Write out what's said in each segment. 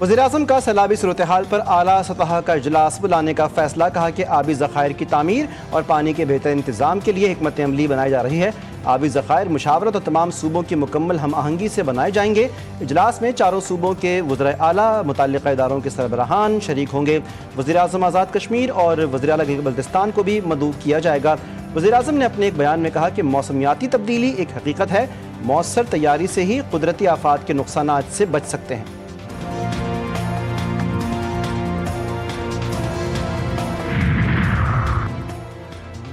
वज़ीर-ए-आज़म का सैलाबी सूरत-ए-हाल पर आला सतह का इजलास बुलाने का फैसला। कहा कि आबी ज़खायर की तामीर और पानी के बेहतर इंतजाम के लिए हिकमत अमली बनाई जा रही है। आबी ज़खायर मुशावरत और तमाम सूबों की मुकम्मल हम आहंगी से बनाए जाएंगे। इजलास में चारों सूबों के वज़ीर आला मुतल्लिक़ा इदारों के सरबराहान शरीक होंगे। वज़ीर-ए-आज़म आज़ाद कश्मीर और वज़ीर आला बल्तिस्तान को भी मदऊ किया जाएगा। वज़ीर-ए-आज़म ने अपने एक बयान में कहा कि मौसमियाती तब्दीली एक हकीकत है, मौसर तैयारी से ही कुदरती आफात के नुकसानात से बच सकते हैं।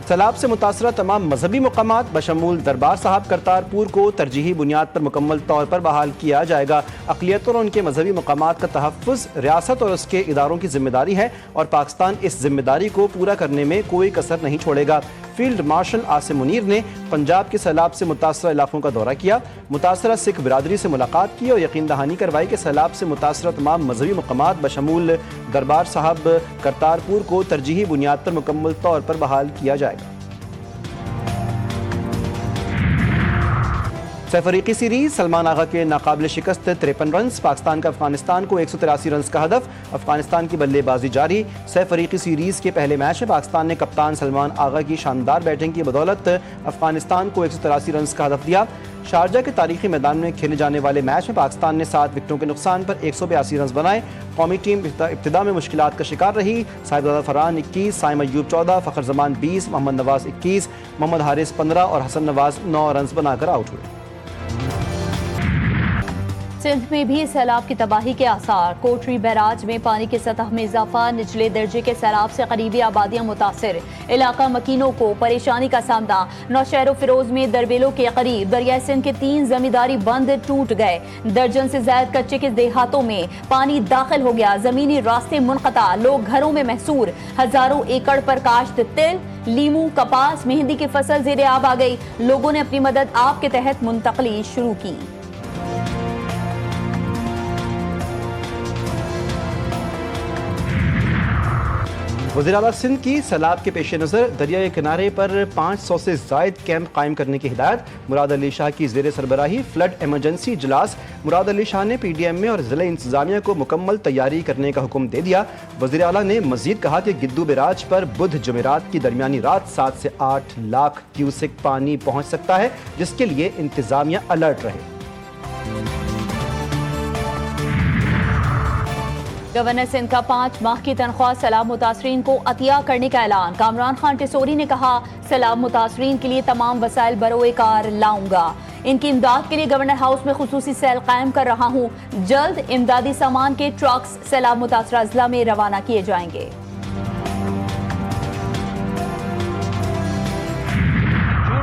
सैलाब से मुतासरा तमाम मजहबी मकामात बशमूल दरबार साहब करतारपुर को तरजीही बुनियाद पर मुकम्मल तौर पर बहाल किया जाएगा। अक़लियतों और उनके मजहबी मकामात का तहफ़्फ़ुज़ रियासत और उसके इदारों की जिम्मेदारी है और पाकिस्तान इस जिम्मेदारी को पूरा करने में कोई कसर नहीं छोड़ेगा। फील्ड मार्शल आसिम मुनीर ने पंजाब के सैलाब से मुतासरा इलाकों का दौरा किया, मुतासरा सिख बिरादरी से मुलाकात की और यकीन दहानी करवाई कि सैलाब से मुतासरा तमाम मजहबी मकामात बशमूल दरबार साहब करतारपुर को तरजीही बुनियाद पर मुकम्मल तौर पर बहाल किया जाएगा। सैफरीकी सीरीज सलमान आगा के नाकाबिल शिकस्त 53 रन्स। पाकिस्तान का अफगानिस्तान को 183 रन्स का हदफ। अफगानिस्तान की बल्लेबाजी जारी। सैफरीकी सीरीज के पहले मैच में पाकिस्तान ने कप्तान सलमान आगा की शानदार बैटिंग की बदौलत अफगानिस्तान को 183 रन्स का हदफ दिया। शारजा के तारीखी मैदान में खेले जाने वाले मैच में पाकिस्तान ने 7 विकेटों के नुकसान पर 182 रन बनाए। कौमी टीम इब्तिदा में मुश्किलात का शिकार रही। साहिबजादा फरहान 21, साइम अय्यूब 14, फ़खर जमान 20, मोहम्मद नवाज 21, मोहम्मद हारिस 15 और हसन नवाज 9 रन बनाकर आउट हुए। सिंध में भी सैलाब की तबाही के आसार। कोटरी बैराज में पानी की सतह में इजाफा, निचले दर्जे के सैलाब से करीबी आबादियां मुतासिर। इलाका मकीनों को परेशानी का सामना। नौशहर फिरोज में दरबेलों के करीब दरिया सिंध के 3 जमींदारी बंद टूट गए। दर्जन से ज्यादा कच्चे के देहातों में पानी दाखिल हो गया। जमीनी रास्ते मुनक़ता, लोग घरों में महसूर। हजारों एकड़ पर काश्त तिल, लीमू, कपास, मेहंदी की फसल ज़ेरे आब आ गई। लोगों ने अपनी मदद आप के तहत मुंतकली शुरू की। वज़ीर आला सिंध की सैलाब के पेश नज़र दरिया किनारे पर 500 से ज़ायद कैंप कायम करने की हिदायत। मुराद अली शाह की ज़ेर सरबराही फ्लड एमरजेंसी इजलास। मुराद अली शाह ने PDM में और ज़िला इंतज़ामिया को मुकम्मल तैयारी करने का हुक्म दे दिया। वज़ीर आला ने मज़ीद कहा कि गिद्दू बैराज पर बुध जुमेरात की दरमियानी रात 7 से 8 लाख क्यूसेक पानी पहुँच सकता है, जिसके लिए इंतज़ामिया अलर्ट रहे। गवर्नर सिंध का 5 माह की तनख्वाह सैलाब मुतासरीन को अतिया करने का ऐलान। कामरान खान टिसोरी ने कहा, सैलाब मुतासरीन के लिए तमाम वसाइल बरोए कार लाऊंगा। इनकी इमदाद के लिए गवर्नर हाउस में खुसूसी सेल कायम कर रहा हूँ। जल्द इमदादी सामान के ट्रक्स सैलाब मुतासरा अजला में रवाना किए जाएंगे।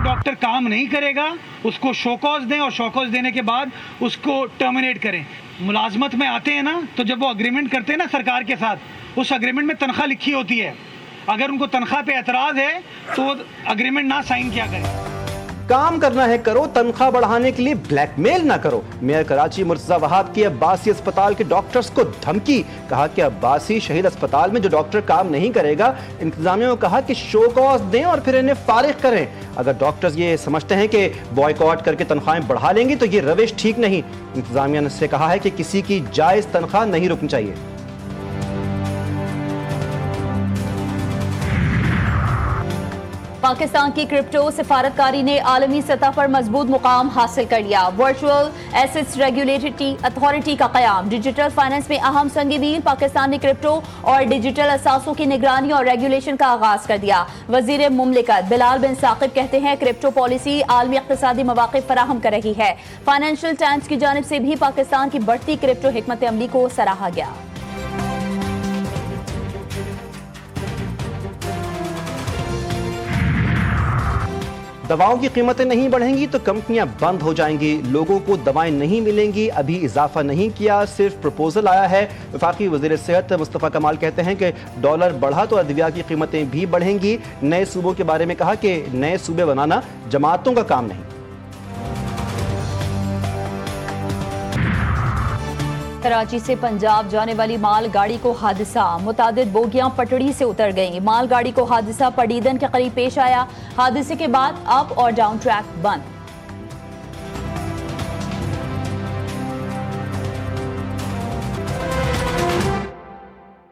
डॉक्टर काम नहीं करेगा उसको शोकॉज दें और शोकॉज देने के बाद उसको टर्मिनेट करें। मुलाजमत में आते हैं ना, तो जब वो अग्रीमेंट करते हैं ना सरकार के साथ, उस अग्रीमेंट में तनख्वाह लिखी होती है। अगर उनको तनख्वाह पे एतराज है तो वो अग्रीमेंट ना साइन किया करें। काम करना है करो, तनख्वाह बढ़ाने के लिए ब्लैकमेल ना करो। मेयर कराची मुर्तजा वहाब की अब्बासी अस्पताल के डॉक्टर्स को धमकी। कहा कि अब्बासी शहीद अस्पताल में जो डॉक्टर काम नहीं करेगा, इंतजामिया को कहा कि शो कॉज दें और फिर इन्हें फारिग करें। अगर डॉक्टर्स ये समझते हैं कि बॉयकॉट करके तनख्वाहें बढ़ा लेंगे तो ये रविश ठीक नहीं। इंतजामिया ने कहा है कि किसी की जायज तनख्वाह नहीं रुकनी चाहिए। पाकिस्तान की क्रिप्टो सिफारतकारी ने आलमी सतह पर मजबूत मुकाम हासिल कर लिया। वर्चुअल एसेट्स रेगुलेटरी अथॉरिटी का क़याम। डिजिटल फाइनेंस में अहम संग मील। पाकिस्तान ने क्रिप्टो और डिजिटल असासों की निगरानी और रेगुलेशन का आगाज कर दिया। वजीर मुमलिकत बिलाल बिन साकिब कहते हैं, क्रिप्टो पॉलिसी आलमी इक़्तिसादी मौक़िफ़ फराहम कर रही है। फाइनेंशियल टाइम्स की जानिब से भी पाकिस्तान की बढ़ती क्रिप्टो हिकमत अमली को सराहा गया। दवाओं की कीमतें नहीं बढ़ेंगी तो कंपनियां बंद हो जाएंगी। लोगों को दवाएं नहीं मिलेंगी। अभी इजाफा नहीं किया, सिर्फ प्रपोजल आया है। वफाकी वज़ीर सेहत मुस्तफ़ा कमाल कहते हैं कि डॉलर बढ़ा तो अद्विया की कीमतें भी बढ़ेंगी। नए सूबों के बारे में कहा कि नए सूबे बनाना जमातों का काम नहीं। कराची से पंजाब जाने वाली मालगाड़ी को हादसा। मुतादिद बोगियां पटड़ी से उतर गईं। मालगाड़ी को हादसा पडीदन के करीब पेश आया। हादसे के बाद अप और डाउन ट्रैक बंद।